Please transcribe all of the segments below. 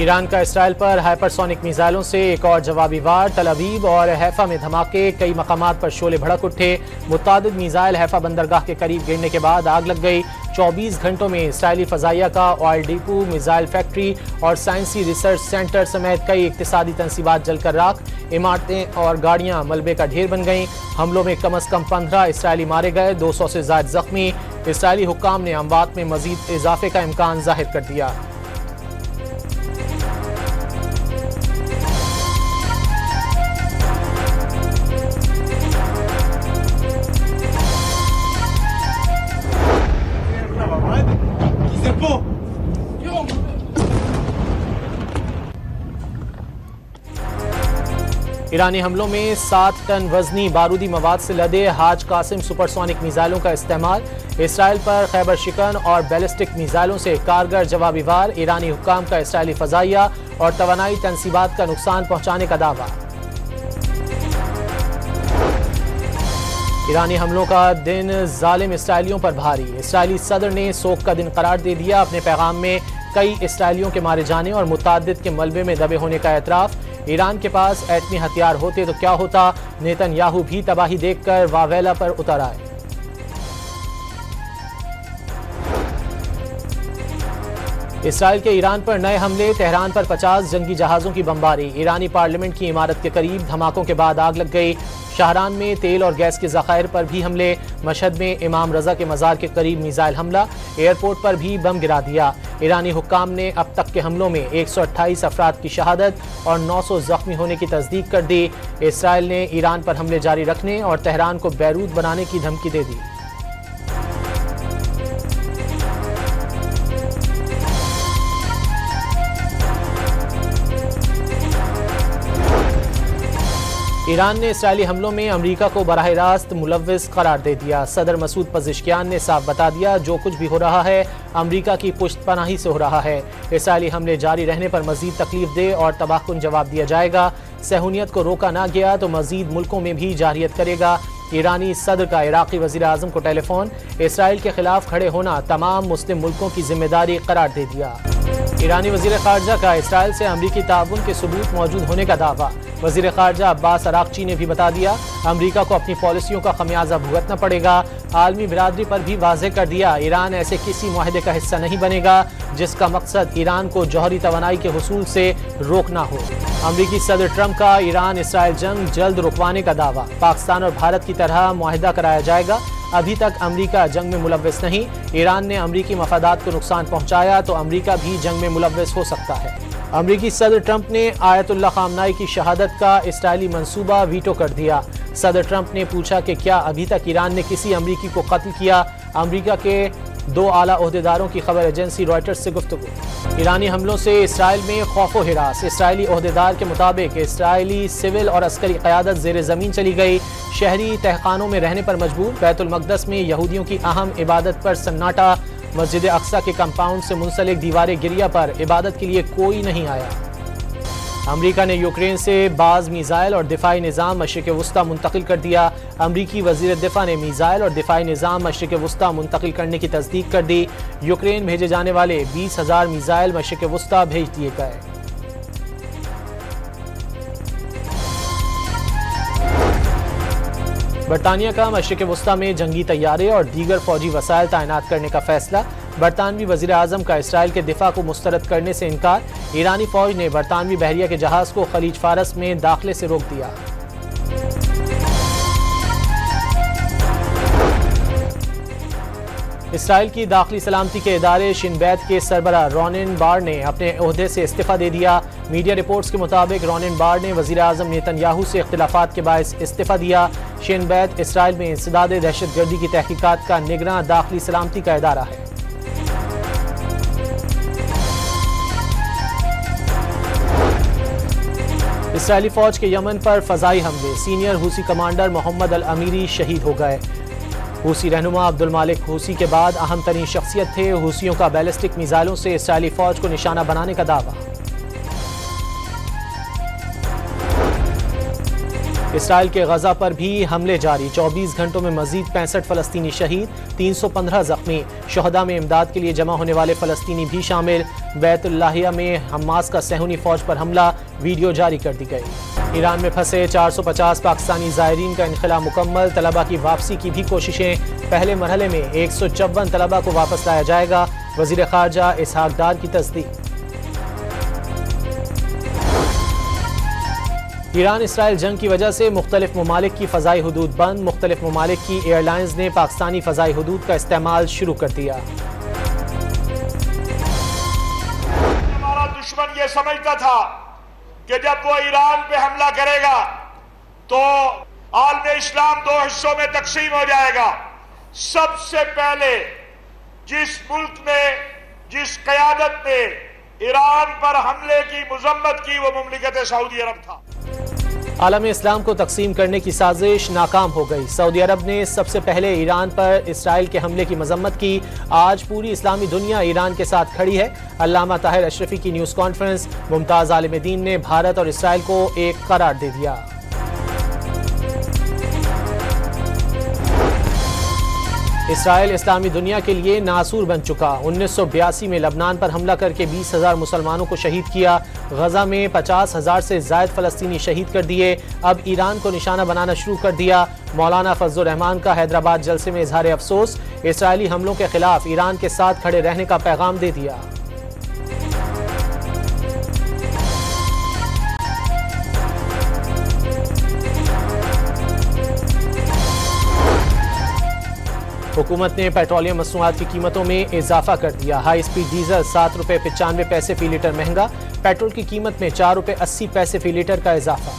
Iran का Israel पर hypersonic मिसाइलों से एक और जवाबी वार। तल अवीव और हैफा में धमाके, कई मकामात पर शोले भड़क उठे। मुतादिद मिसाइल हैफा बंदरगाह के करीब गिरने के बाद आग लग गई। 24 घंटों में इसराइली फजाइया का ऑयल डिपो, मिसाइल फैक्ट्री और साइंसी रिसर्च सेंटर समेत कई इक्तिसादी तंसीबात जलकर राख। इमारतें और गाड़ियां मलबे का ढेर बन गईं। हमलों में कम अज कम 15 इसराइली मारे गए, 200 से ज्यादा जख्मी। इसराइली हुक्काम ने अमवात में मजीद इजाफे का इम्कान जाहिर कर दिया। ईरानी हमलों में 7 टन वजनी बारूदी मवाद से लदे हाज कासिम सुपरसोनिक मिसाइलों का इस्तेमाल। इसराइल पर खैबर शिकन और बैलिस्टिक मिसाइलों से कारगर जवाबी वार। ईरानी हुक्काम का इसराइली फजाइया और तवानाई तंसीबात का नुकसान पहुंचाने का दावा। ईरानी हमलों का दिन जालिम इसराइलियों पर भारी। इसराइली सदर ने सोग का दिन करार दे दिया। अपने पैगाम में कई इसराइलियों के मारे जाने और मुतादिद के मलबे में दबे होने का एतराफ़। ईरान के पास एटमी हथियार होते तो क्या होता, नेतन्याहू भी तबाही देखकर वावेला पर उतर आए। इसराइल के ईरान पर नए हमले, तेहरान पर 50 जंगी जहाजों की बमबारी। ईरानी पार्लियामेंट की इमारत के करीब धमाकों के बाद आग लग गई। शाहरान में तेल और गैस के ज़खायर पर भी हमले। मशहद में इमाम रजा के मज़ार के करीब मिसाइल हमला। एयरपोर्ट पर भी बम गिरा दिया। ईरानी हुक्काम ने अब तक के हमलों में 128 अफराद की शहादत और 900 जख्मी होने की तस्दीक कर दी। इसराइल ने ईरान पर हमले जारी रखने और तेहरान को बैरूत बनाने की धमकी दे दी। ईरान ने इसराइली हमलों में अमरीका को बराह रास्त मुलव्विस करार दे दिया। सदर मसूद पज़ेश्कियान ने साफ बता दिया, जो कुछ भी हो रहा है अमरीका की पुश्तपनाही से हो रहा है। इसराइली हमले जारी रहने पर मजीद तकलीफ दे और तबाहकुन जवाब दिया जाएगा। सहूनियत को रोका ना गया तो मजीद मुल्कों में भी जारियत करेगा। ईरानी सदर का इराक़ी वज़ीर आज़म को टेलीफोन। इसराइल के खिलाफ खड़े होना तमाम मुस्लिम मुल्कों की जिम्मेदारी करार दे दिया। ईरानी वज़ीर ख़ारजा का इसराइल से अमरीकी ताउन के सबूत मौजूद होने का दावा। वज़ीर ख़ारजा अब्बास अराक़ची ने भी बता दिया, अमरीका को अपनी पॉलिसियों का खमियाजा भुगतना पड़ेगा। आलमी बिरादरी पर भी वाज़ेह कर दिया, ईरान ऐसे किसी मुआहदे का हिस्सा नहीं बनेगा जिसका मकसद ईरान को जौहरी तवानाई के हुसूल से रोकना हो। अमरीकी सदर ट्रंप का ईरान इसराइल जंग जल्द रुकवाने का दावा। पाकिस्तान और भारत की तरह मुआहदा कराया जाएगा। अभी तक अमरीका जंग में मुलव्विस नहीं। ईरान ने अमरीकी मफादात को नुकसान पहुंचाया तो अमरीका भी जंग में मुलव्विस हो सकता है। अमरीकी सदर ट्रंप ने आयतुल्लाह ख़ामनाई की शहादत का इसराइली मंसूबा वीटो कर दिया। सदर ट्रंप ने पूछा कि क्या अभी तक ईरान ने किसी अमरीकी को कत्ल किया। अमरीका के 2 आला ओहदेदारों की खबर एजेंसी रॉयटर्स से गुफ्तगू। ईरानी हमलों से इसराइल में खौफो हिरास। इसराइली ओहदेदार के मुताबिक इसराइली सिविल और अस्करी क़यादत ज़ेर ज़मीन चली गई। शहरी तहखानों में रहने पर मजबूर। बैतुल मक़दस में यहूदियों की अहम इबादत पर सन्नाटा। मस्जिद अक्सा के कंपाउंड से मुंसलिक दीवारें गिरिया पर इबादत के लिए कोई नहीं आया। अमरीका ने यूक्रेन से बाज़ मिसाइल और दिफाई निज़ाम मशरिक़ वुस्ता मुंतकिल कर दिया। अमरीकी वज़ीर दिफा ने मिसाइल और दिफाई निज़ाम मशरिक़ वुस्ता मुंतकिल करने की तस्दीक कर दी। यूक्रेन भेजे जाने वाले 20,000 मिसाइल मशरिक़ वुस्ता भेज दिए गए। बरतानिया का मशरिक़ वुस्ता में जंगी तैयारे और दीगर फौजी वसाइल तैनात करने का फैसला। बरतानवी वज़ीर आज़म का इसराइल के दिफा को मुस्तरद करने से इनकार। ईरानी फौज ने बरतानवी बहरिया के जहाज को खलीज फारस में दाखिले से रोक दिया। इसराइल की दाखिली सलामती के इदारे शिन बैत के सरबरा रोनिन बार ने अपने ओहदे से इस्तीफ़ा दे दिया। मीडिया रिपोर्ट्स के मुताबिक रोनिन बार ने वज़ीर आज़म नेतन्याहू से इख्तिलाफात के बायस इस्तीफ़ा दिया। शिन बैत इसराइल में इंसदाद दहशतगर्दी की तहकीकात का निगरां दाखिली सलामती का इदारा है। इसराइली फौज के यमन पर फ़ज़ाई हमले। सीनियर हूसी कमांडर मोहम्मद अल अमीरी शहीद हो गए। हूसी रहनुमा अब्दुल मालिक हूसी के बाद अहम तरीन शख्सियत थे। हूसियों का बैलिस्टिक मिसाइलों से इसराइली फौज को निशाना बनाने का दावा। इसराइल के गजा पर भी हमले जारी, 24 घंटों में मजीद 65 फलस्तीनी शहीद, 315 जख्मी। शहदा में इमदाद के लिए जमा होने वाले फलस्तीनी भी शामिल। बैतुल्लाहिया में हमास का सहूनी फौज पर हमला, वीडियो जारी कर दी गई। ईरान में फंसे 450 पाकिस्तानी ज़ायरीन का इनखला मुकम्मल, तलबा की वापसी की भी कोशिशें। पहले मरहले में 154 तलबा को वापस लाया जाएगा, वज़ीर ख़ारजा इसहाक डार की तस्दीक। ईरान इसराइल जंग की वजह से मुख्तलिफ ममालिक की फ़ज़ाई हुदूद बंद, मुख्तलिफ ममालिक की एयरलाइंस ने पाकिस्तानी फ़ज़ाई हुदूद का इस्तेमाल शुरू कर दिया। हमारा दुश्मन ये समझता था कि जब वो ईरान पे हमला करेगा तो आलम इस्लाम दो हिस्सों में तकसीम हो जाएगा। सबसे पहले जिस मुल्क ने, जिस क़यादत ने ईरान पर हमले की मज़म्मत की, वो मुमलिकत सऊदी अरब था। आलम इस्लाम को तकसीम करने की साजिश नाकाम हो गई। सऊदी अरब ने सबसे पहले ईरान पर इसराइल के हमले की मजम्मत की। आज पूरी इस्लामी दुनिया ईरान के साथ खड़ी है। अल्लामा ताहिर अशरफी की न्यूज़ कॉन्फ्रेंस, मुमताज़ आलिम दीन ने भारत और इसराइल को एक करार दे दिया। इसराइल इस्लामी दुनिया के लिए नासूर बन चुका। 1982 में लबनान पर हमला करके 20,000 मुसलमानों को शहीद किया। गजा में 50,000 से ज़ायद फ़लस्तीनी शहीद कर दिए। अब ईरान को निशाना बनाना शुरू कर दिया। मौलाना फजलुर रहमान का हैदराबाद जलसे में इजहार अफसोस, इसराइली हमलों के खिलाफ ईरान के साथ खड़े रहने का पैगाम दे दिया। हुकूमत ने पेट्रोलियम मसनूआत की कीमतों में इजाफा कर दिया। हाई स्पीड डीजल 7 रुपये 95 पैसे फी लीटर महंगा, पेट्रोल की कीमत में 4 रुपये 80 पैसे फी लीटर का इजाफा।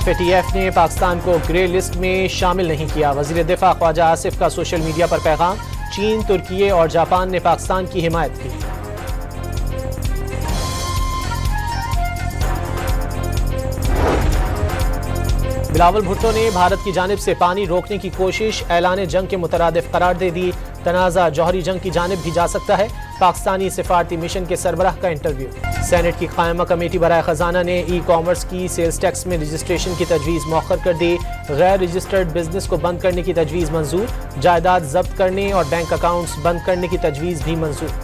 FATF ने पाकिस्तान को ग्रे लिस्ट में शामिल नहीं किया। वजीर दिफा ख्वाजा आसिफ का सोशल मीडिया पर पैगाम, चीन, तुर्की और जापान ने पाकिस्तान की हिमायत की। बिलावल भुट्टो ने भारत की जानिब से पानी रोकने की कोशिश ऐलान जंग के मुतरादिफ करार दे दी। तनाज़ा जौहरी जंग की जानिब भी जा सकता है। पाकिस्तानी सिफारती मिशन के सरबराह का इंटरव्यू। सेनेट की कायमा कमेटी बराए खजाना ने ई कॉमर्स की सेल्स टैक्स में रजिस्ट्रेशन की तजवीज़ मौखर कर दी। गैर रजिस्टर्ड बिजनेस को बंद करने की तजवीज़ मंजूर, जायदाद जब्त करने और बैंक अकाउंट्स बंद करने की तजवीज़ भी मंजूर।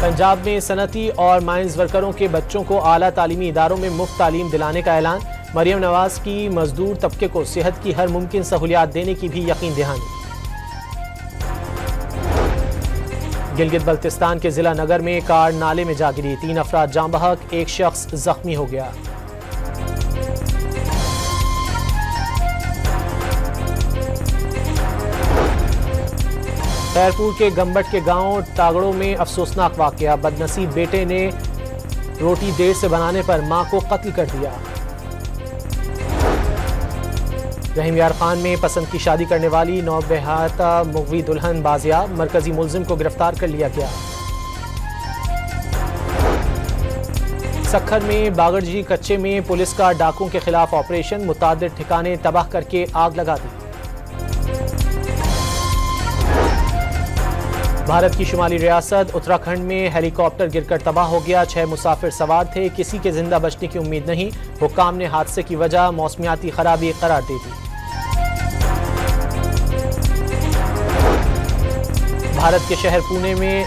पंजाब में सनती और माइंस वर्करों के बच्चों को आला तालीमी इदारों में मुफ्त तालीम दिलाने का ऐलान। मरियम नवाज की मजदूर तबके को सेहत की हर मुमकिन सहूलियात देने की भी यकीन दहानी। गिलगित बल्तिस्तान के जिला नगर में कार नाले में जा गिरी, 3 अफराद जाँ बहक, 1 शख्स जख्मी हो गया। खैरपुर के गंबट के गांव टागड़ों में अफसोसनाक वाकया, बदनसीब बेटे ने रोटी देर से बनाने पर मां को कत्ल कर दिया। रहीम यार खान में पसंद की शादी करने वाली नौबहाता मुगवी दुल्हन बाजियाब, मरकजी मुलजिम को गिरफ्तार कर लिया गया। सखर में बागड़जी कच्चे में पुलिस का डाकुओं के खिलाफ ऑपरेशन, मुतादिद ठिकाने तबाह करके आग लगा दी। भारत की शुमाली रियासत उत्तराखंड में हेलीकॉप्टर गिरकर तबाह हो गया। 6 मुसाफिर सवार थे, किसी के जिंदा बचने की उम्मीद नहीं। हुक्काम ने हादसे की वजह मौसमियाती खराबी करार दे दी। भारत के शहर पुणे में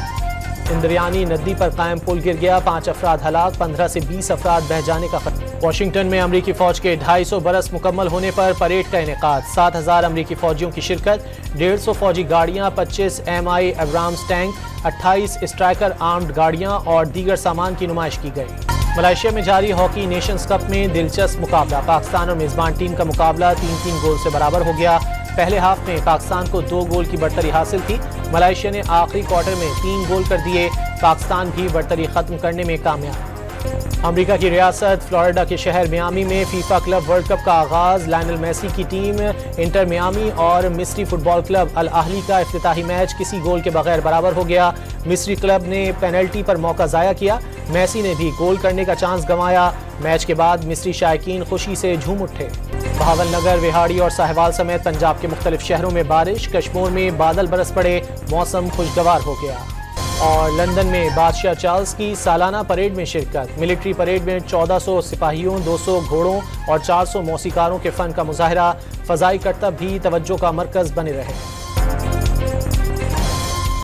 इंद्रयानी नदी पर कायम पुल गिर गया, 5 अफराद हलाक, 15 से 20 अफराद बह जाने का खतरा। वाशिंगटन में अमरीकी फौज के 250 बरस मुकम्मल होने पर परेड का इनेकाद, 7,000 अमरीकी फौजियों की शिरकत, 150 फौजी गाड़ियां, 25 MI Abrams tank, 28 striker armed गाड़ियां और दीगर सामान की नुमाइश की गई। मलेशिया में जारी हॉकी नेशंस कप में दिलचस्प मुकाबला, पाकिस्तान और मेजबान टीम का मुकाबला 3-3 गोल से बराबर हो गया। पहले हाफ में पाकिस्तान को 2 गोल की बढ़तरी हासिल थी। मलेशिया ने आखिरी क्वार्टर में 3 गोल कर दिए। पाकिस्तान भी बढ़तरी खत्म करने में कामयाब। अमेरिका की रियासत फ्लोरिडा के शहर मियामी में फीफा क्लब वर्ल्ड कप का आगाज, लायनल मेसी की टीम इंटर मियामी और मिस्री फुटबॉल क्लब अल अहली का इफ्तिताही मैच किसी गोल के बगैर बराबर हो गया। मिस्री क्लब ने पेनल्टी पर मौका जाया किया, मेसी ने भी गोल करने का चांस गंवाया। मैच के बाद मिस्री शायकीन खुशी से झूम उठे। बहावलनगर, विहाड़ी और साहिवाल समेत पंजाब के मुख्तलिफ शहरों में बारिश, कश्मीर में बादल बरस पड़े, मौसम खुशगवार हो गया। और लंदन में बादशाह चार्ल्स की सालाना परेड में शिरकत, मिलिट्री परेड में 1400 सिपाहियों, 200 घोड़ों और 400 मौसीकारों के फन का मुजाहरा, फजाई करतब भी तवज्जो का मरकज बने रहे।